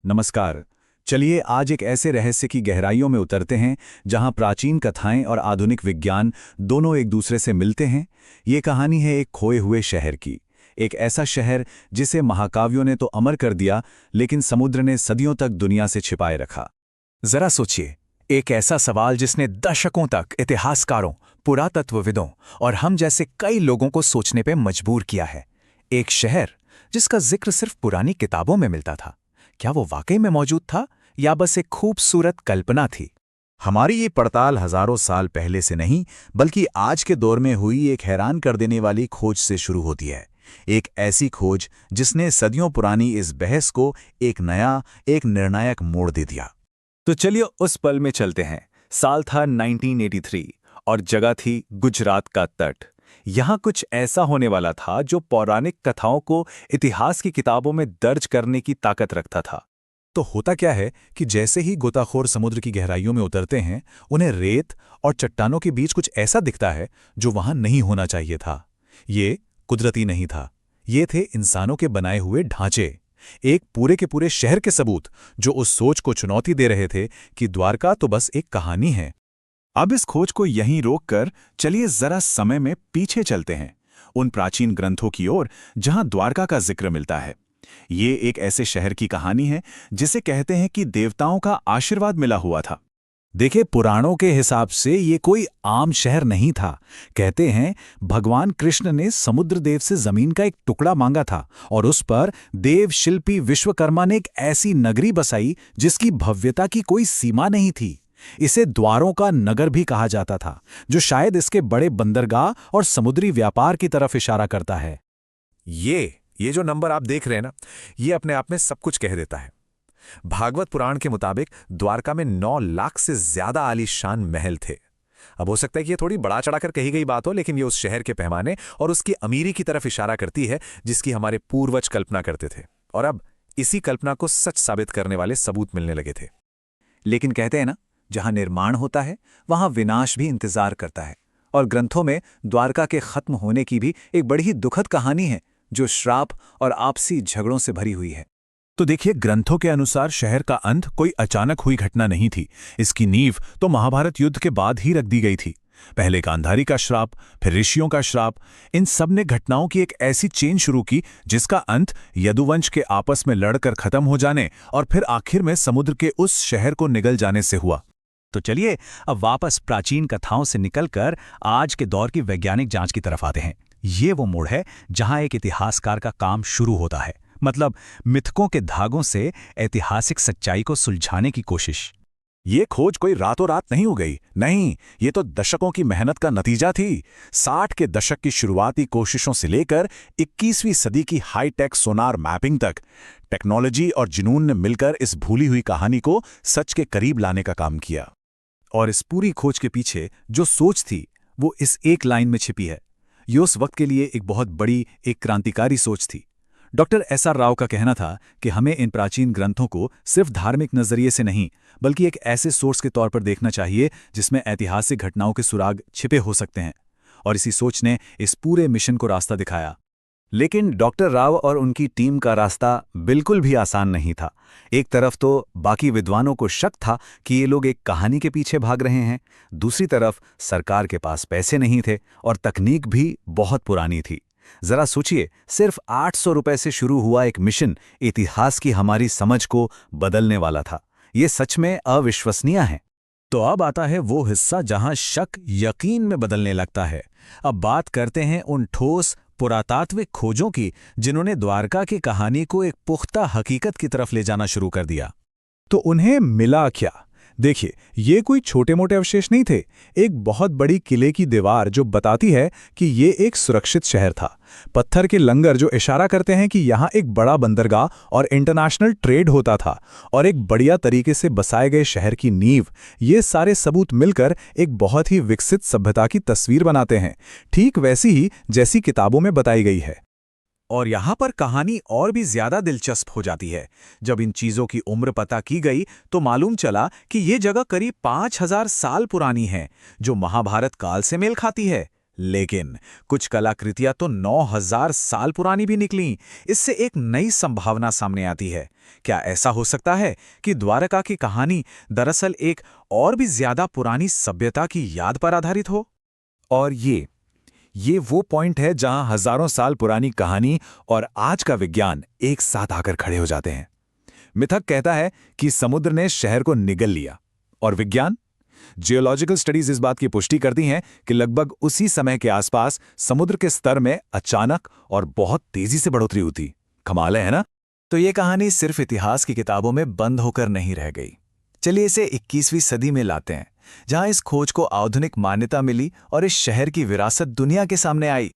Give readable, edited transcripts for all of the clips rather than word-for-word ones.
नमस्कार। चलिए आज एक ऐसे रहस्य की गहराइयों में उतरते हैं जहां प्राचीन कथाएं और आधुनिक विज्ञान दोनों एक दूसरे से मिलते हैं। ये कहानी है एक खोए हुए शहर की। एक ऐसा शहर जिसे महाकाव्यों ने तो अमर कर दिया, लेकिन समुद्र ने सदियों तक दुनिया से छिपाए रखा। जरा सोचिए, एक ऐसा सवाल जिसने दशकों तक इतिहासकारों, पुरातत्वविदों और हम जैसे कई लोगों को सोचने पे मजबूर किया है। एक शहर जिसका जिक्र सिर्फ पुरानी किताबों में मिलता था, क्या वो वाकई में मौजूद था या बस एक खूबसूरत कल्पना थी? हमारी ये पड़ताल हजारों साल पहले से नहीं, बल्कि आज के दौर में हुई एक हैरान कर देने वाली खोज से शुरू होती है। एक ऐसी खोज जिसने सदियों पुरानी इस बहस को एक नया, एक निर्णायक मोड़ दे दिया। तो चलिए उस पल में चलते हैं। साल था 1983 और जगह थी गुजरात का तट। यहाँ कुछ ऐसा होने वाला था जो पौराणिक कथाओं को इतिहास की किताबों में दर्ज करने की ताकत रखता था। तो होता क्या है कि जैसे ही गोताखोर समुद्र की गहराइयों में उतरते हैं, उन्हें रेत और चट्टानों के बीच कुछ ऐसा दिखता है जो वहां नहीं होना चाहिए था। ये कुदरती नहीं था, ये थे इंसानों के बनाए हुए ढांचे। एक पूरे के पूरे शहर के सबूत जो उस सोच को चुनौती दे रहे थे कि द्वारका तो बस एक कहानी है। अब इस खोज को यहीं रोककर चलिए जरा समय में पीछे चलते हैं, उन प्राचीन ग्रंथों की ओर जहां द्वारका का जिक्र मिलता है। ये एक ऐसे शहर की कहानी है जिसे कहते हैं कि देवताओं का आशीर्वाद मिला हुआ था। देखिए, पुराणों के हिसाब से ये कोई आम शहर नहीं था। कहते हैं भगवान कृष्ण ने समुद्र देव से जमीन का एक टुकड़ा मांगा था और उस पर देव शिल्पी विश्वकर्मा ने एक ऐसी नगरी बसाई जिसकी भव्यता की कोई सीमा नहीं थी। इसे द्वारों का नगर भी कहा जाता था, जो शायद इसके बड़े बंदरगाह और समुद्री व्यापार की तरफ इशारा करता है। ये जो नंबर आप देख रहे हैं ना, ये अपने आप में सब कुछ कह देता है। भागवत पुराण के मुताबिक द्वारका में 9 लाख से ज्यादा आलीशान महल थे। अब हो सकता है कि ये थोड़ी बड़ा चढ़ाकर कही गई बात हो, लेकिन ये उस शहर के पैमाने और उसकी अमीरी की तरफ इशारा करती है जिसकी हमारे पूर्वज कल्पना करते थे। और अब इसी कल्पना को सच साबित करने वाले सबूत मिलने लगे थे। लेकिन कहते हैं ना, जहां निर्माण होता है वहां विनाश भी इंतजार करता है। और ग्रंथों में द्वारका के खत्म होने की भी एक बड़ी ही दुखद कहानी है, जो श्राप और आपसी झगड़ों से भरी हुई है। तो देखिए, ग्रंथों के अनुसार शहर का अंत कोई अचानक हुई घटना नहीं थी। इसकी नींव तो महाभारत युद्ध के बाद ही रख दी गई थी। पहले गांधारी का श्राप, फिर ऋषियों का श्राप, इन सब ने घटनाओं की एक ऐसी चेन शुरू की जिसका अंत यदुवंश के आपस में लड़कर खत्म हो जाने और फिर आखिर में समुद्र के उस शहर को निगल जाने से हुआ। तो चलिए अब वापस प्राचीन कथाओं से निकलकर आज के दौर की वैज्ञानिक जांच की तरफ आते हैं। ये वो मोड़ है जहां एक इतिहासकार का काम शुरू होता है, मतलब मिथकों के धागों से ऐतिहासिक सच्चाई को सुलझाने की कोशिश। ये खोज कोई रातों रात नहीं हो गई, नहीं, ये तो दशकों की मेहनत का नतीजा थी। 60 के दशक की शुरुआती कोशिशों से लेकर 21वीं सदी की हाईटेक सोनार मैपिंग तक टेक्नोलॉजी और जुनून ने मिलकर इस भूली हुई कहानी को सच के करीब लाने का काम किया। और इस पूरी खोज के पीछे जो सोच थी वो इस एक लाइन में छिपी है। ये उस वक्त के लिए एक बहुत बड़ी, एक क्रांतिकारी सोच थी। Doctor SR. राव का कहना था कि हमें इन प्राचीन ग्रंथों को सिर्फ धार्मिक नजरिए से नहीं, बल्कि एक ऐसे सोर्स के तौर पर देखना चाहिए जिसमें ऐतिहासिक घटनाओं के सुराग छिपे हो सकते हैं। और इसी सोच ने इस पूरे मिशन को रास्ता दिखाया। लेकिन डॉक्टर राव और उनकी टीम का रास्ता बिल्कुल भी आसान नहीं था। एक तरफ तो बाकी विद्वानों को शक था कि ये लोग एक कहानी के पीछे भाग रहे हैं, दूसरी तरफ सरकार के पास पैसे नहीं थे और तकनीक भी बहुत पुरानी थी। जरा सोचिए, सिर्फ 800 रुपए से शुरू हुआ एक मिशन इतिहास की हमारी समझ को बदलने वाला था। ये सच में अविश्वसनीय है। तो अब आता है वो हिस्सा जहां शक यकीन में बदलने लगता है। अब बात करते हैं उन ठोस पुरातात्विक खोजों की जिन्होंने द्वारका की कहानी को एक पुख्ता हकीकत की तरफ ले जाना शुरू कर दिया। तो उन्हें मिला क्या? देखिए, ये कोई छोटे मोटे अवशेष नहीं थे। एक बहुत बड़ी किले की दीवार जो बताती है कि ये एक सुरक्षित शहर था। पत्थर के लंगर जो इशारा करते हैं कि यहाँ एक बड़ा बंदरगाह और इंटरनेशनल ट्रेड होता था। और एक बढ़िया तरीके से बसाए गए शहर की नींव। ये सारे सबूत मिलकर एक बहुत ही विकसित सभ्यता की तस्वीर बनाते हैं, ठीक वैसी ही जैसी किताबों में बताई गई है। और यहाँ पर कहानी और भी ज्यादा दिलचस्प हो जाती है। जब इन चीजों की उम्र पता की गई तो मालूम चला कि ये जगह करीब 5000 साल पुरानी है, जो महाभारत काल से मेल खाती है। लेकिन कुछ कलाकृतियां तो 9000 साल पुरानी भी निकलीं। इससे एक नई संभावना सामने आती है। क्या ऐसा हो सकता है कि द्वारका की कहानी दरअसल एक और भी ज्यादा पुरानी सभ्यता की याद पर आधारित हो? और ये वो पॉइंट है जहां हजारों साल पुरानी कहानी और आज का विज्ञान एक साथ आकर खड़े हो जाते हैं। मिथक कहता है कि समुद्र ने शहर को निगल लिया, और विज्ञान, जियोलॉजिकल स्टडीज इस बात की पुष्टि करती हैं कि लगभग उसी समय के आसपास समुद्र के स्तर में अचानक और बहुत तेजी से बढ़ोतरी हुई थी। कमाल है ना? तो ये कहानी सिर्फ इतिहास की किताबों में बंद होकर नहीं रह गई। चलिए इसे 21वीं सदी में लाते हैं, जहां इस खोज को आधुनिक मान्यता मिली और इस शहर की विरासत दुनिया के सामने आई।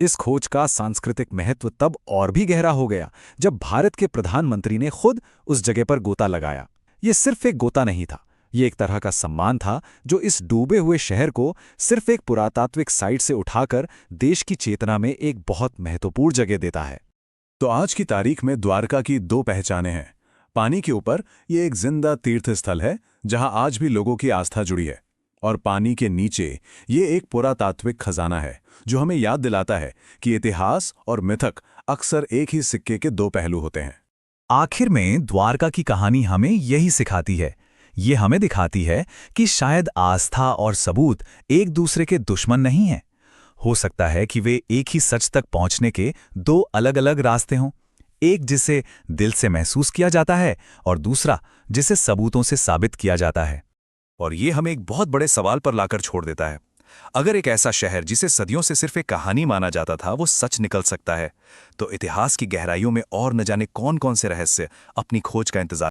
इस खोज का सांस्कृतिक महत्व तब और भी गहरा हो गया जब भारत के प्रधानमंत्री ने खुद उस जगह पर गोता लगाया। ये सिर्फ एक गोता नहीं था, ये एक तरह का सम्मान था जो इस डूबे हुए शहर को सिर्फ एक पुरातात्विक साइट से उठाकर देश की चेतना में एक बहुत महत्वपूर्ण जगह देता है। तो आज की तारीख में द्वारका की दो पहचानें हैं। पानी के ऊपर ये एक जिंदा तीर्थ स्थल है जहां आज भी लोगों की आस्था जुड़ी है, और पानी के नीचे ये एक पुरातात्विक खजाना है जो हमें याद दिलाता है कि इतिहास और मिथक अक्सर एक ही सिक्के के दो पहलू होते हैं। आखिर में द्वारका की कहानी हमें यही सिखाती है। ये हमें दिखाती है कि शायद आस्था और सबूत एक दूसरे के दुश्मन नहीं हैं। हो सकता है कि वे एक ही सच तक पहुंचने के दो अलग-अलग रास्ते हों, एक जिसे दिल से महसूस किया जाता है और दूसरा जिसे सबूतों से साबित किया जाता है। और ये हमें एक बहुत बड़े सवाल पर लाकर छोड़ देता है। अगर एक ऐसा शहर जिसे सदियों से सिर्फ एक कहानी माना जाता था वो सच निकल सकता है, तो इतिहास की गहराइयों में और न जाने कौन कौन से रहस्य अपनी खोज का इंतजार